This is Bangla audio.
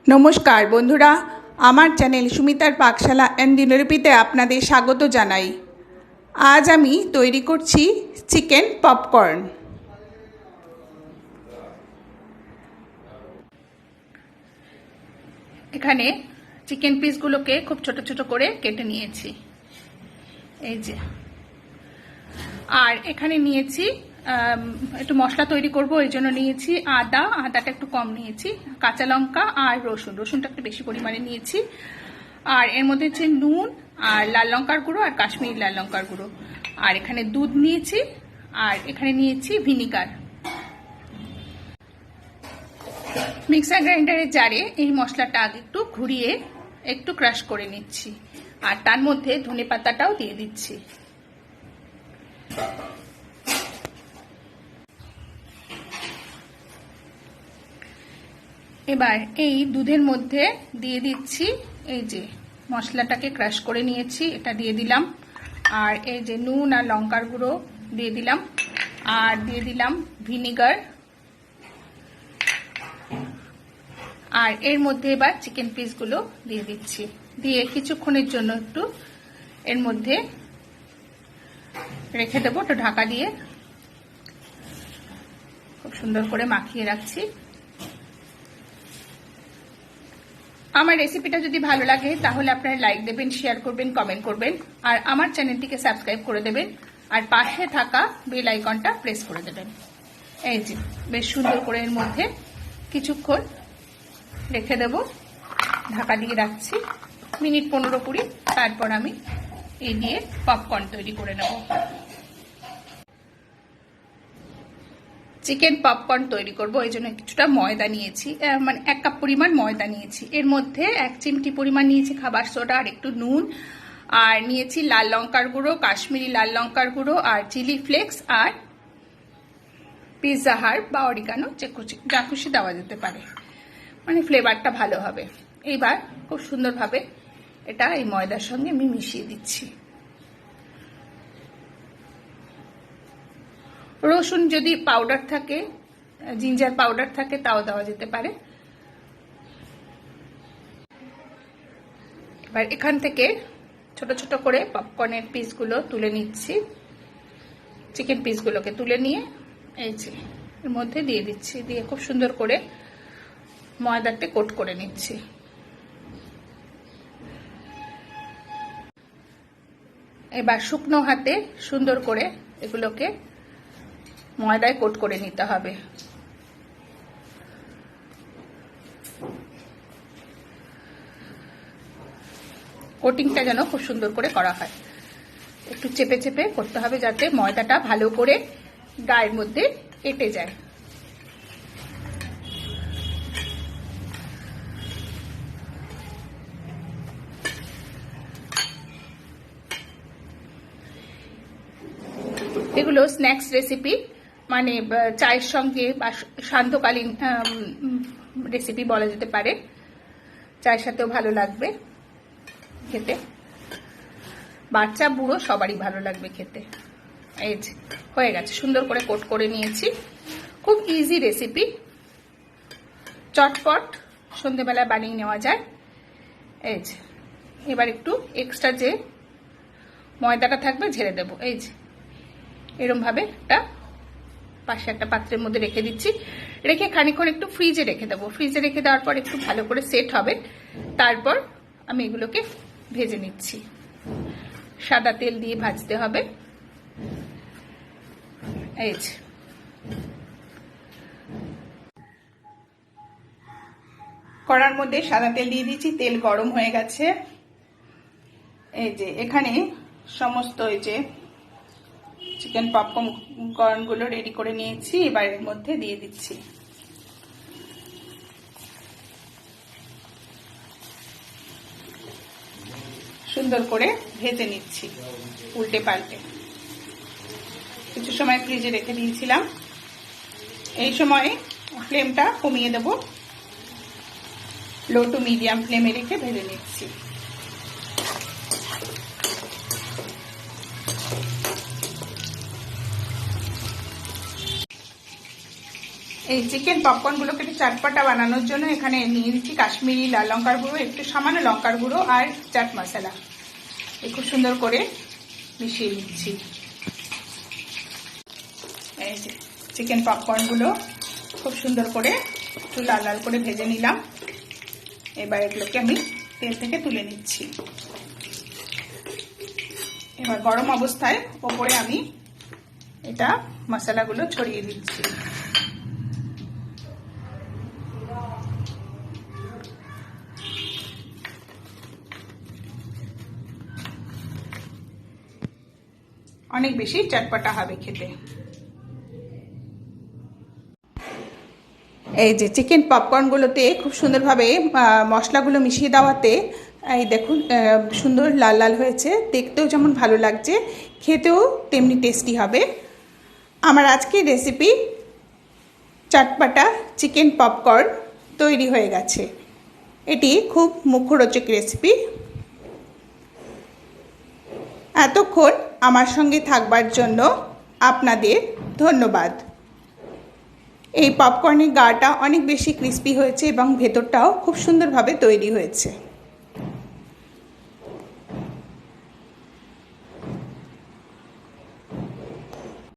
নমস্কার বন্ধুরা, আমার চ্যানেল সুমিতার পাকশালা অ্যান্ড দিনলিপিতে আপনাদের স্বাগত জানাই। আজ আমি তৈরি করছি চিকেন পপকর্ন। এখানে চিকেন পিসগুলোকে খুব ছোট ছোট করে কেটে নিয়েছি, এই যে। আর এখানে নিয়েছি একটু মশলা তৈরি করব, এই জন্য নিয়েছি আদাটা একটু কম নিয়েছি, কাঁচা লঙ্কা আর রসুনটা একটু বেশি পরিমাণে নিয়েছি। আর এর মধ্যে হচ্ছে নুন আর লাল লঙ্কার গুঁড়ো আর কাশ্মীরি লাল লঙ্কার গুঁড়ো। আর এখানে দুধ নিয়েছি, আর এখানে নিয়েছি ভিনিগার। মিক্সার গ্রাইন্ডারের জারে এই মশলাটা আগে একটু ঘুরিয়ে একটু ক্রাশ করে নিচ্ছি, আর তার মধ্যে ধনেপাতাটাও দিয়ে দিচ্ছি। এবার এই দুধের মধ্যে দিয়ে দিচ্ছি এই যে মশলাটাকে ক্রাশ করে নিয়েছি, এটা দিয়ে দিলাম। আর এই যে নুন আর লঙ্কার গুঁড়ো দিয়ে দিলাম, আর দিয়ে দিলাম ভিনিগার। আর এর মধ্যে এবার চিকেন পিসগুলো দিয়ে দিচ্ছি, দিয়ে কিছুক্ষণের জন্য একটু এর মধ্যে রেখে দেবো, একটু ঢাকা দিয়ে খুব সুন্দর করে মাখিয়ে রাখছি। আমার রেসিপিটা যদি ভালো লাগে তাহলে আপনারা লাইক দেবেন, শেয়ার করবেন, কমেন্ট করবেন, আর আমার চ্যানেলটিকে সাবস্ক্রাইব করে দেবেন, আর পাশে থাকা বেল আইকনটা প্রেস করে দেবেন। এই যে বেশ সুন্দর করে এর মধ্যে কিছুক্ষণ রেখে দেব, ঢাকা দিয়ে রাখছি মিনিট 15-20। তারপর আমি এই দিয়ে পপকর্ন তৈরি করে নেব। চিকেন পপকর্ন তৈরি করব, এই জন্য কিছুটা ময়দা নিয়েছি, মানে 1 কাপ পরিমাণ ময়দা নিয়েছি। এর মধ্যে 1 চিমটি পরিমাণ নিয়েছি খাবার সোডা আর একটু নুন, আর নিয়েছি লাল লঙ্কার গুঁড়ো, কাশ্মীরি লাল লঙ্কার গুঁড়ো, আর চিলি ফ্লেক্স, আর পিৎজা হার্ব বা অরিগানো, যা খুশি দেওয়া যেতে পারে, মানে ফ্লেভারটা ভালো হবে। এইবার খুব সুন্দরভাবে এটা এই ময়দার সঙ্গে আমি মিশিয়ে দিচ্ছি। রসুন যদি পাউডার থাকে, জিঞ্জার পাউডার থাকে, তাও দেওয়া যেতে পারে। এবার এখান থেকে ছোট ছোট করে পপকর্নের পিসগুলো তুলে নিচ্ছি, চিকেন পিসগুলোকে তুলে নিয়ে এই যে এর মধ্যে দিয়ে দিচ্ছি, দিয়ে খুব সুন্দর করে ময়দাতে কোট করে নিচ্ছি। এবার শুকনো হাতে সুন্দর করে এগুলোকে ময়দায় কোট করে নিতে হবে। কোটিংটা যেন খুব সুন্দর করে করা হয়, একটু চেপে চেপে করতে হবে যাতে ময়দাটা ভালো করে গায়ের মধ্যে এঁটে যায়। এগুলো স্ন্যাক্স রেসিপি, মানে চায়ের সঙ্গে বা সান্ধ্যকালীন রেসিপি বলা যেতে পারে, চায়ের সাথেও ভালো লাগবে খেতে, বাচ্চা বুড়ো সবারই ভালো লাগবে খেতে। এই যে হয়ে গেছে, সুন্দর করে কোট করে নিয়েছি। খুব ইজি রেসিপি, চটপট সন্ধেবেলা বানিয়ে নেওয়া যায়। এই যে এবার একটু এক্সট্রা যে ময়দাটা থাকবে ঝেড়ে দেবো, এই যে এরকম ভাবে একটা পাশে একটা পাত্রের মধ্যে রেখে দিচ্ছি, রেখে খানিকক্ষণ একটু ফ্রিজে রেখে দেবো। ফ্রিজে রেখে দেওয়ার পর একটু ভালো করে সেট হবে, তারপর আমি এগুলোকে ভেজে নিচ্ছি। সাদা তেল দিয়ে ভাজতে হবে। এই যে কড়ার মধ্যে সাদা তেল দিয়ে দিচ্ছি, তেল গরম হয়ে গেছে। এই যে এখানে সমস্ত এই যে চিকেন পপকর্ন গুলো রেডি করে নিয়েছি, এবার এর মধ্যে দিয়ে দিচ্ছি। সুন্দর করে ভেজে নিচ্ছি উল্টে পাল্টে। কিছু সময় ফ্রিজে রেখে দিয়েছিলাম, এই সময় ফ্লেমটা কমিয়ে দেব, লো টু মিডিয়াম ফ্লেমে রেখে ভেজে নিচ্ছি। এই চিকেন পপকর্নগুলোকে একটু চাটপাটা বানানোর জন্য এখানে নিয়ে দিচ্ছি কাশ্মীরি লাল লঙ্কার গুঁড়ো, একটু সামান্য লঙ্কার গুঁড়ো আর চাট মশলা। খুব সুন্দর করে মিশিয়ে নিচ্ছি। এই যে চিকেন পপকর্নগুলো খুব সুন্দর করে একটু লাল লাল করে ভেজে নিলাম। এবার এগুলোকে আমি তেল থেকে তুলে নিচ্ছি। এবার গরম অবস্থায় ওপরে আমি এটা মশলাগুলো ছড়িয়ে দিচ্ছি। অনেক বেশি চটপটা হবে খেতে। এই যে চিকেন পপকর্নগুলোতে খুব সুন্দরভাবে মশলাগুলো মিশিয়ে দেওয়াতে এই দেখুন সুন্দর লাল লাল হয়েছে, দেখতেও যেমন ভালো লাগছে, খেতেও তেমনি টেস্টি হবে। আমার আজকের রেসিপি চটপটা চিকেন পপকর্ন তৈরি হয়ে গেছে। এটি খুব মুখরোচক রেসিপি। এতক্ষণ আমার সঙ্গে থাকবার জন্য আপনাদের ধন্যবাদ। এই পপকর্নের গাটা অনেক বেশি ক্রিস্পি হয়েছে এবং ভেতরটাও খুব সুন্দরভাবে তৈরি হয়েছে।